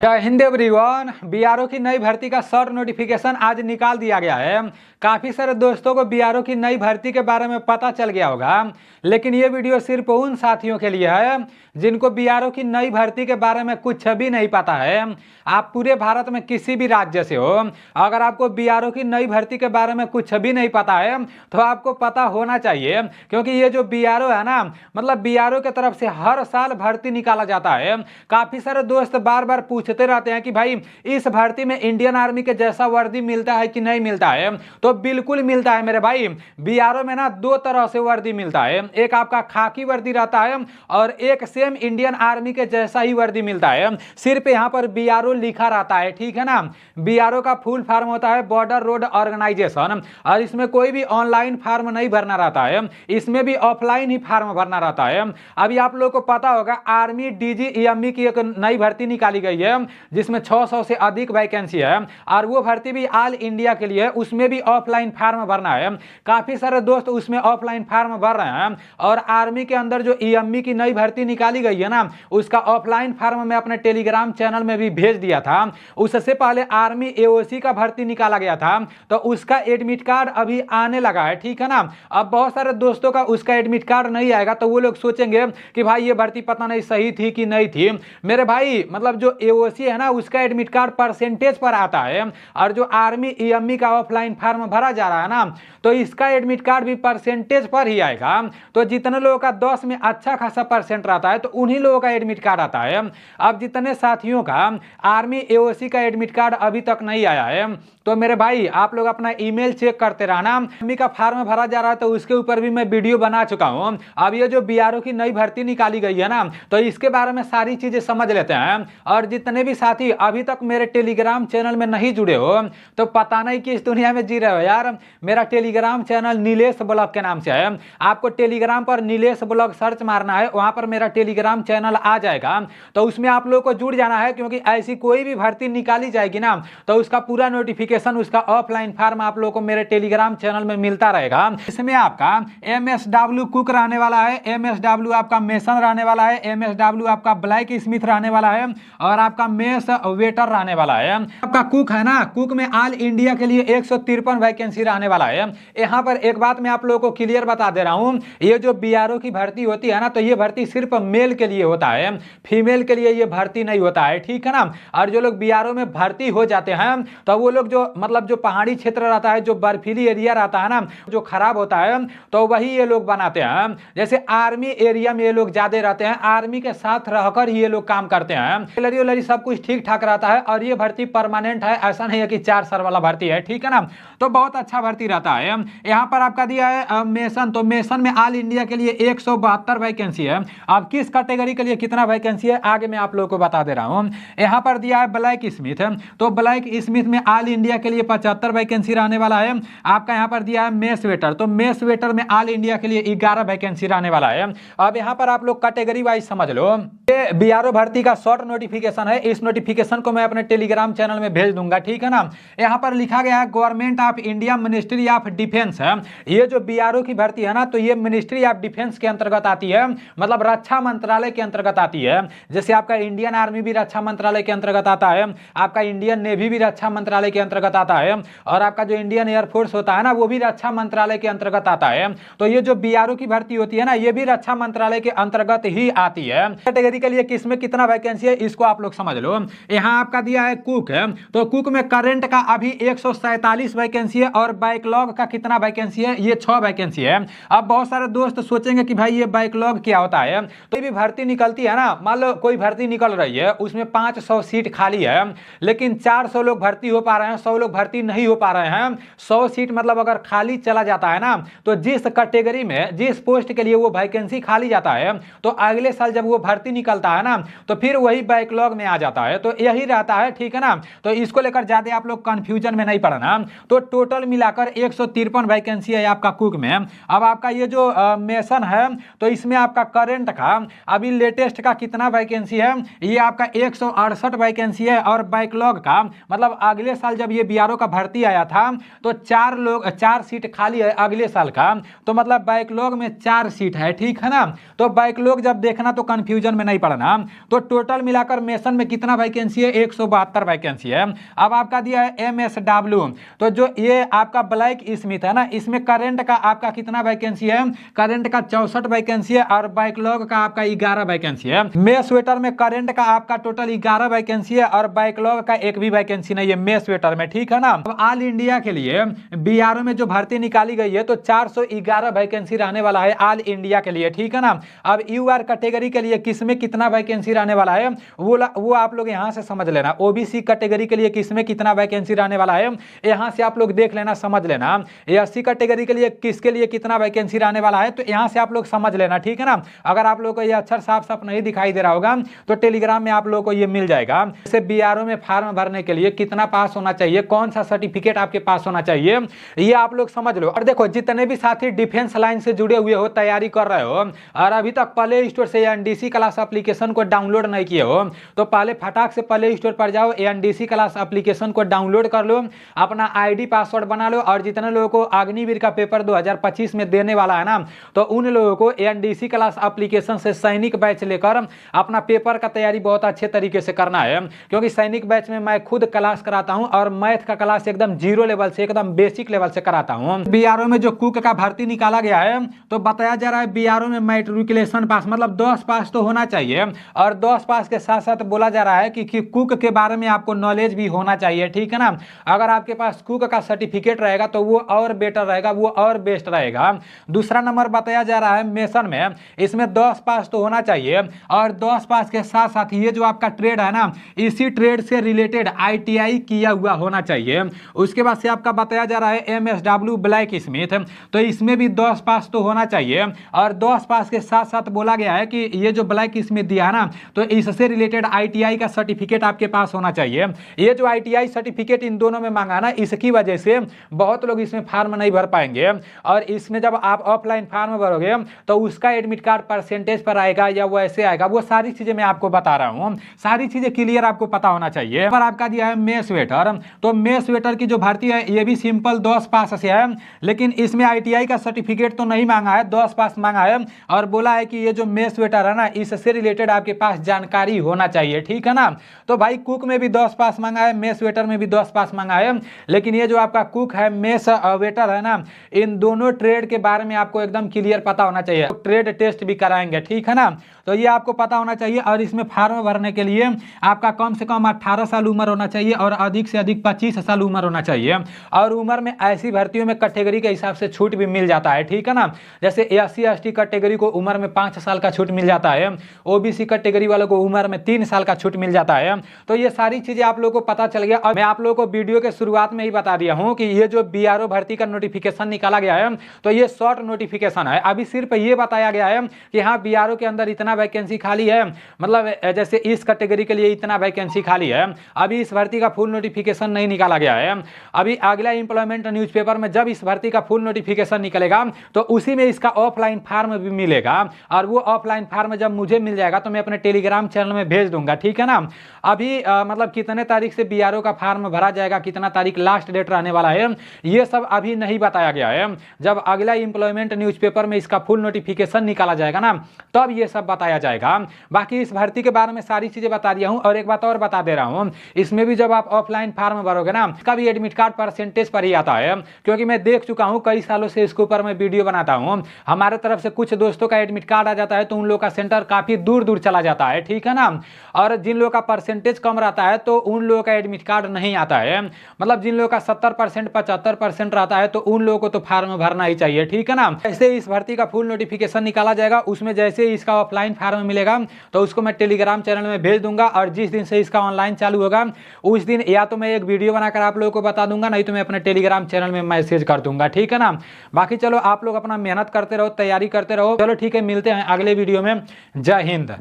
जय Hind everyone. BRO की नई भर्ती का शॉर्ट नोटिफिकेशन आज निकाल दिया गया है। काफ़ी सारे दोस्तों को बीआरओ की नई भर्ती के बारे में पता चल गया होगा, लेकिन ये वीडियो सिर्फ उन साथियों के लिए है जिनको बीआरओ की नई भर्ती के बारे में कुछ भी नहीं पता है। आप पूरे भारत में किसी भी राज्य से हो, अगर आपको बीआरओ की नई भर्ती के बारे में कुछ भी नहीं पता है तो आपको पता होना चाहिए, क्योंकि ये जो बीआरओ है ना, मतलब बीआरओ की तरफ से हर साल भर्ती निकाला जाता है। काफ़ी सारे दोस्त बार बार पूछते रहते हैं कि भाई इस भर्ती में इंडियन आर्मी के जैसा वर्दी मिलता है कि नहीं मिलता है। तो बिल्कुल मिलता है मेरे भाई। बीआरओ में ना दो तरह से वर्दी मिलता है, एक आपका खाकी वर्दी रहता है और एक सेम इंडियन आर्मी के जैसा ही वर्दी मिलता है, सिर्फ यहाँ पर बीआरओ लिखा रहता है, ठीक है ना। बीआरओ का फुल फॉर्म होता है बॉर्डर रोड ऑर्गेनाइजेशन, और इसमें कोई भी ऑनलाइन फॉर्म नहीं भरना रहता है, इसमें भी ऑफलाइन ही फॉर्म भरना रहता है। अभी आप लोगों को पता होगा आर्मी डीजीएमई की एक नई भर्ती निकाली गई है जिसमें 600 से अधिक वैकेंसी है, और वो भर्ती भी ऑल इंडिया के लिए, उसमें भी ऑफलाइन फॉर्म भरना है। काफी सारे दोस्त उसमें ऑफलाइन फॉर्म भर रहे हैं, और आर्मी के अंदर जो ईएमई की नई भर्ती निकाली गई है ना, उसका ऑफलाइन फॉर्म मैं अपने टेलीग्राम चैनल में भी भेज दिया था। उससे पहले आर्मी एओसी का भर्ती निकाला गया था, तो उसका एडमिट कार्ड अभी आने लगा है, ठीक है ना। अब बहुत सारे दोस्तों का उसका एडमिट कार्ड नहीं आएगा, तो वो लोग सोचेंगे कि भाई ये भर्ती पता नहीं सही थी कि नहीं थी। मेरे भाई मतलब जो एओसी है ना, उसका एडमिट कार्ड परसेंटेज पर आता है, और जो आर्मी ईएमई का ऑफलाइन फॉर्म भरा जा रहा है ना, तो इसका एडमिट कार्ड भी परसेंटेज पर ही आएगा। तो जितने लोगों का 10 में अच्छा खासा परसेंट रहता है तो उन्हीं लोगों का एडमिट कार्ड आता है। अब जितने साथियों का आर्मी एओसी का एडमिट कार्ड अभी तक नहीं आया है, तो मेरे भाई आप लोग अपना ईमेल चेक करते रहना। आर्मी का फॉर्म भरा जा रहा है तो उसके ऊपर भी मैं वीडियो बना चुका हूं। अब ये जो बीआरओ की नई भर्ती निकाली गई है ना, तो इसके बारे में सारी चीजें समझ लेते हैं। और जितने भी साथी अभी तक मेरे टेलीग्राम चैनल में नहीं जुड़े हो, तो पता नहीं कि इस दुनिया में जी रहे हो यार। मेरा टेलीग्राम चैनल नीलेश ब्लॉग के नाम से है। आपको टेलीग्राम पर नीलेश ब्लॉग सर्च मारना है, वहां पर मेरा टेलीग्राम चैनल आ जाएगा। तो उसमें आप लोगों को जुड़ जाना है, क्योंकि ऐसी कोई भी भर्ती निकाली जाएगी ना, तो उसका पूरा नोटिफिकेशन, उसका ऑफलाइन फॉर्म आप लोगों को मेरे टेलीग्राम चैनल में मिलता रहेगा। इसमें आपका एमएसडब्ल्यू कुक रहने वाला है, एमएसडब्ल्यू आपका मेसन रहने वाला है, एमएसडब्ल्यू आपका ब्लैक स्मिथ रहने वाला है, और आपका मेस वेटर रहने वाला है। आपका कुक है ना, कुक में ऑल इंडिया के लिए 153 वैकेंसी रहने वाला है। यहाँ पर एक बात मैं आप लोगों को क्लियर बता दे रहा हूँ, ये जो बीआरओ की भर्ती होती है ना, तो ये भर्ती सिर्फ मेल के लिए होता है, फीमेल के लिए ये भर्ती नहीं होता है, ठीक है ना। और जो लोग बीआरओ में भर्ती हो जाते हैं तो वो लोग जो मतलब जो पहाड़ी क्षेत्र रहता है, जो बर्फीली एरिया रहता है ना, जो खराब होता है, तो वही ये लोग बनाते हैं। जैसे आर्मी एरिया में ये लोग ज्यादा रहते हैं, आर्मी के साथ रहकर ही ये लोग काम करते हैं। सैलरी सब कुछ ठीक ठाक रहता है, और ये भर्ती परमानेंट है, ऐसा नहीं है कि 4 साल वाला भर्ती है, ठीक है ना। तो बहुत अच्छा भर्ती रहता है। यहाँ पर आपका दिया है मेसन, तो मेसन में ऑल इंडिया के लिए 172 वैकेंसी है। अब किस कैटेगरी के लिए कितना वैकेंसी है आगे मैं आप लोगों को बता दे रहा हूँ। यहाँ पर दिया है ब्लैक स्मिथ, तो ब्लैक स्मिथ में ऑल इंडिया के लिए 75 वैकेंसी रहने वाला है। आपका यहाँ पर दिया है मेस वेटर, तो मेस वेटर में ऑल इंडिया के लिए 11 वैकेंसी रहने वाला है। अब यहाँ पर आप लोग कैटेगरी वाइज समझ लो। ये बीआरओ भर्ती का शॉर्ट नोटिफिकेशन है, इस नोटिफिकेशन को मैं अपने टेलीग्राम चैनल में भेज दूंगा, ठीक है ना। यहाँ पर लिखा गया है government of India ministry of defence है। ये जो बीआरओ की भर्ती है ना, तो ये मिनिस्ट्री ऑफ डिफेंस के अंतर्गत आती है, मतलब रक्षा मंत्रालय के अंतर्गत आती है। जैसे आपका इंडियन आर्मी भी रक्षा मंत्रालय के अंतर्गत आता है, आपका इंडियन नेवी भी रक्षा मंत्रालय के अंतर्गत आता है, और आपका जो इंडियन एयरफोर्स होता है ना, वो भी रक्षा मंत्रालय के अंतर्गत आता है। तो ये जो बीआरओ की भर्ती होती है ना, ये भी रक्षा मंत्रालय के अंतर्गत ही आती है। कैटेगरी के लिए किसमें कितना वैकेंसी है इसको आप लोग समझ लो। यहाँ आपका दिया है कुक है, तो कुक में करंट का अभी 147 वैकेंसी है, और बैकलॉग का कितना वैकेंसी है, ये 6 वैकेंसी है। अब बहुत सारे दोस्त सोचेंगे कि भाई ये बैकलॉग क्या होता है। तो भी भर्ती निकलती है ना, मान लो कोई भर्ती निकल रही है, उसमें 500 सीट खाली है, लेकिन 400 लोग भर्ती हो पा रहे हैं, 100 लोग भर्ती नहीं हो पा रहे हैं। 100 सीट मतलब अगर खाली चला जाता है ना, तो जिस कैटेगरी में जिस पोस्ट के लिए वो वैकेंसी खाली जाता है, तो अगले साल जब वो भर्ती निकलता है ना, तो फिर वही बैकलॉग में आ जाता है। तो यही रहता है, ठीक है ना। तो इसको लेकर ज्यादा आप लोग कंफ्यूजन में नहीं पड़ना। तो टोटल मिलाकर 153 वैकेंसी है आपका कुक में। अब आपका ये जो मेसन है, तो इसमें आपका करंट का अभी लेटेस्ट का कितना वैकेंसी है, ये आपका 168 वैकेंसी है। और बैकलॉग का मतलब अगले साल जब ये बीआरओ का भर्ती आया था, तो 4 सीट खाली है अगले साल का, तो मतलब बैकलॉग में 4 सीट है, ठीक है ना। तो बैकलॉग जब देखना तो कंफ्यूजन में नहीं पड़ना। तो टोटल मिलाकर मेसन में कितना वैकेंसी है, 172 वैकेंसी है। अब आपका दिया है MSW, तो जो ये आपका ब्लैक स्मिथ है ना, इसमें करंट का आपका कितना वैकेंसी है, करंट का 64 वैकेंसी है और बैकलॉग का आपका 11 वैकेंसी है। मेस वेटर में करंट का आपका टोटल 11 वैकेंसी है और बैकलॉग का एक भी वैकेंसी नहीं है मेस वेटर में, ठीक है ना। अब ऑल इंडिया के लिए बीआरओ में जो भर्ती निकाली गई है तो 411 वैकेंसी रहने वाला है ऑल इंडिया के लिए, ठीक है ना। अब यूआर कैटेगरी के लिए किसमें कितना वैकेंसी रहने वाला है वो आप लोग यहां से समझ लेना। ओबीसी कैटेगरी के लिए किसमें कितना वैकेंसी रहने वाला है यहां से आप लोग देख लेना, समझ लेना। एससी कैटेगरी के लिए किसके लिए कितना वैकेंसी रहने वाला है तो यहां से आप लोग समझ लेना, ठीक है ना। अगर आप लोग को ये अक्षर साफ साफ नहीं दिखाई दे रहा होगा तो टेलीग्राम में आप लोग को ये मिल जाएगा। जैसे बीआरओ में फॉर्म भरने के लिए कितना पास होना चाहिए, कौन सा सर्टिफिकेट आपके पास होना चाहिए, ये आप लोग समझ लो। और देखो जितने भी साथी डिफेंस लाइन से जुड़े हुए हो, तैयारी कर रहे हो और अभी तक प्ले स्टोर से एनडीसी क्लास एप्लीकेशन को डाउनलोड नहीं किए हो तो पहले फटाक से प्ले स्टोर पर जाओ, एनडीसी क्लास एप्लीकेशन को डाउनलोड कर लो, अपना आईडी पासवर्ड बना लो। और जितने लोगों को अग्निवीर का पेपर 2025 में देने वाला है ना तो उन लोगों को एनडीसी क्लास एप्लीकेशन से सैनिक बैच लेकर अपना पेपर का तैयारी बहुत अच्छे तरीके से करना है, क्योंकि सैनिक बैच में मैं खुद क्लास कराता हूं और मैथ का क्लास एकदम जीरो लेवल से, एकदम बेसिक लेवल से कराता हूं। बीआरओ में जो कुक का भर्ती निकाला गया है तो बताया जा रहा है बीआरओ में मैट्रिकुलेशन पास मतलब 10 पास तो होना चाहिए और 10 पास के साथ साथ बोला जा रहा है कि कुक के बारे में आपको नॉलेज भी होना चाहिए, ठीक है ना। अगर आपके पास कुक का सर्टिफिकेट रहेगा तो वो और बेटर रहेगा, वो और बेस्ट रहेगा। दूसरा नंबर बताया जा रहा है मेसन में, इसमें 10 पास तो होना चाहिए और 10 पास के साथ साथ ये जो आपका ट्रेड है ना इसी ट्रेड से रिलेटेड आईटीआई किया हुआ होना चाहिए। उसके बाद से आपका बताया जा रहा है एमएसडब्ल्यू ब्लैक स्मिथ, तो इसमें भी 10 पास तो होना चाहिए और 10 पास के साथ साथ बोला गया है कि ये जो ब्लैक स्मिथ दिया है ना तो इससे रिलेटेड आईटीआई का सर्टिफिकेट आपके पास होना चाहिए। ये जो आईटीआई सर्टिफिकेट इन दोनों में मांगा ना, इसकी वजह से बहुत लोग इसमें फार्म नहीं भर पाएंगे और इसमें जब आप ऑफलाइन फार्म भरोगे तो उसका एडमिट कार्ड परसेंटेज पर आएगा या वो ऐसे आएगा, वो सारी चीजें मैं आपको बता रहा हूं, सारी चीजें क्लियर आपको पता होना चाहिए। पर आपका दिया है मेस वेटर, तो मेस वेटर की जो भर्ती है ये भी सिंपल 10 पास से है, लेकिन इसमें आईटीआई का सर्टिफिकेट तो नहीं मांगा है, 10 पास मांगा है और बोला है कि ये जो मेस वेटर है ना इससे रिलेटेड आपके पास जानकारी होना चाहिए, ठीक है ना। तो भाई कुक में भी 10 पास मांगा है, मेस वेटर में भी 10 पास मांगा है, लेकिन ये जो आपका कुक है मेस वेटर है ना, इन दोनों ट्रेड के बारे में आपको एकदम क्लियर पता होना चाहिए। ट्रेड टेस्ट भी कराएंगे, ठीक है ना, तो ये आपको पता होना चाहिए। और इसमें फार्म भरने के लिए आपका कम से कम 18 साल उम्र होना चाहिए और अधिक से अधिक 25 साल उम्र होना चाहिए। और उम्र में ऐसी भर्तियों में कैटेगरी के हिसाब से छूट भी मिल जाता है, ठीक है ना। जैसे एससी एसटी कैटेगरी को उम्र में 5 साल का छूट मिल जाता है, ओबीसी कैटेगरी वालों को उम्र में 3 साल का छूट मिल जाता है। तो ये सारी चीजें आप लोगों को पता चल गया। और मैं आप लोगों को वीडियो के शुरुआत में ही बता दिया हूं कि ये जो बीआरओ भर्ती का नोटिफिकेशन निकाला गया है तो ये शॉर्ट नोटिफिकेशन है। अभी सिर्फ ये बताया गया है कि हाँ बीआरओ के अंदर इतना वैकेंसी खाली है, मतलब जैसे इस कैटेगरी के लिए इतना वैकेंसी खाली है। अभी इस भर्ती का फुल नोटिफिकेशन नहीं निकाला गया है। अभी अगला एम्प्लॉयमेंट न्यूज़पेपर में जब इस भर्ती का फुल नोटिफिकेशन निकलेगा तो उसी में इसका ऑफलाइन फार्म भी मिलेगा और वो ऑफलाइन फार्म जब मुझे मिल जाएगा तो मैं अपने टेलीग्राम चैनल में भेज दूंगा, ठीक है ना। अभी मतलब कितने तारीख से बीआरओ का फार्म भरा जाएगा, कितना तारीख लास्ट डेट रहने वाला है, ये सब अभी नहीं बताया गया है। जब अगला एम्प्लॉयमेंट न्यूज़पेपर में इसका फुल नोटिफिकेशन निकाला जाएगा ना तब ये सब बताया जाएगा। बाकी इस भर्ती के बारे में सारी चीजें बता दिया हूं। और एक बात और बता दे रहा हूं, इसमें भी जब आप ऑफलाइन फार्म भरोगे ना इसका भी एडमिट कार्ड परसेंटेज पर ही आता है, क्योंकि मैं देख चुका हूं कई सालों से इसके ऊपर मैं वीडियो बनाता हूं। हमारे तरफ से कुछ दोस्तों का एडमिट कार्ड आ जाता है तो उन लोगों का सेंटर काफी दूर दूर चला जाता है, ठीक है ना। और जिन लोगों का परसेंटेज कम रहता है तो उन लोगों का एडमिट कार्ड नहीं आता है, मतलब जिन लोगों का 70% 75% रहता है तो उन लोगों को तो फार्म भरना ही चाहिए, ठीक है ना। जैसे इस भर्ती का फुल नोटिफिकेशन निकाला जाएगा उसमें जैसे ही इसका ऑफलाइन फार्म मिलेगा तो उसको मैं टेलीग्राम चैनल में भेज दूंगा और जिस दिन से इसका ऑनलाइन चालू होगा उस दिन या तो मैं एक वीडियो बनाकर आप लोगों को बता दूंगा, नहीं तो मैं अपने टेलीग्राम चैनल में मैसेज कर दूंगा, ठीक है ना। बाकी चलो आप लोग अपना मेहनत करते रहो, तैयारी करते रहो। चलो ठीक है, मिलते हैं अगले वीडियो में। जय हिंद।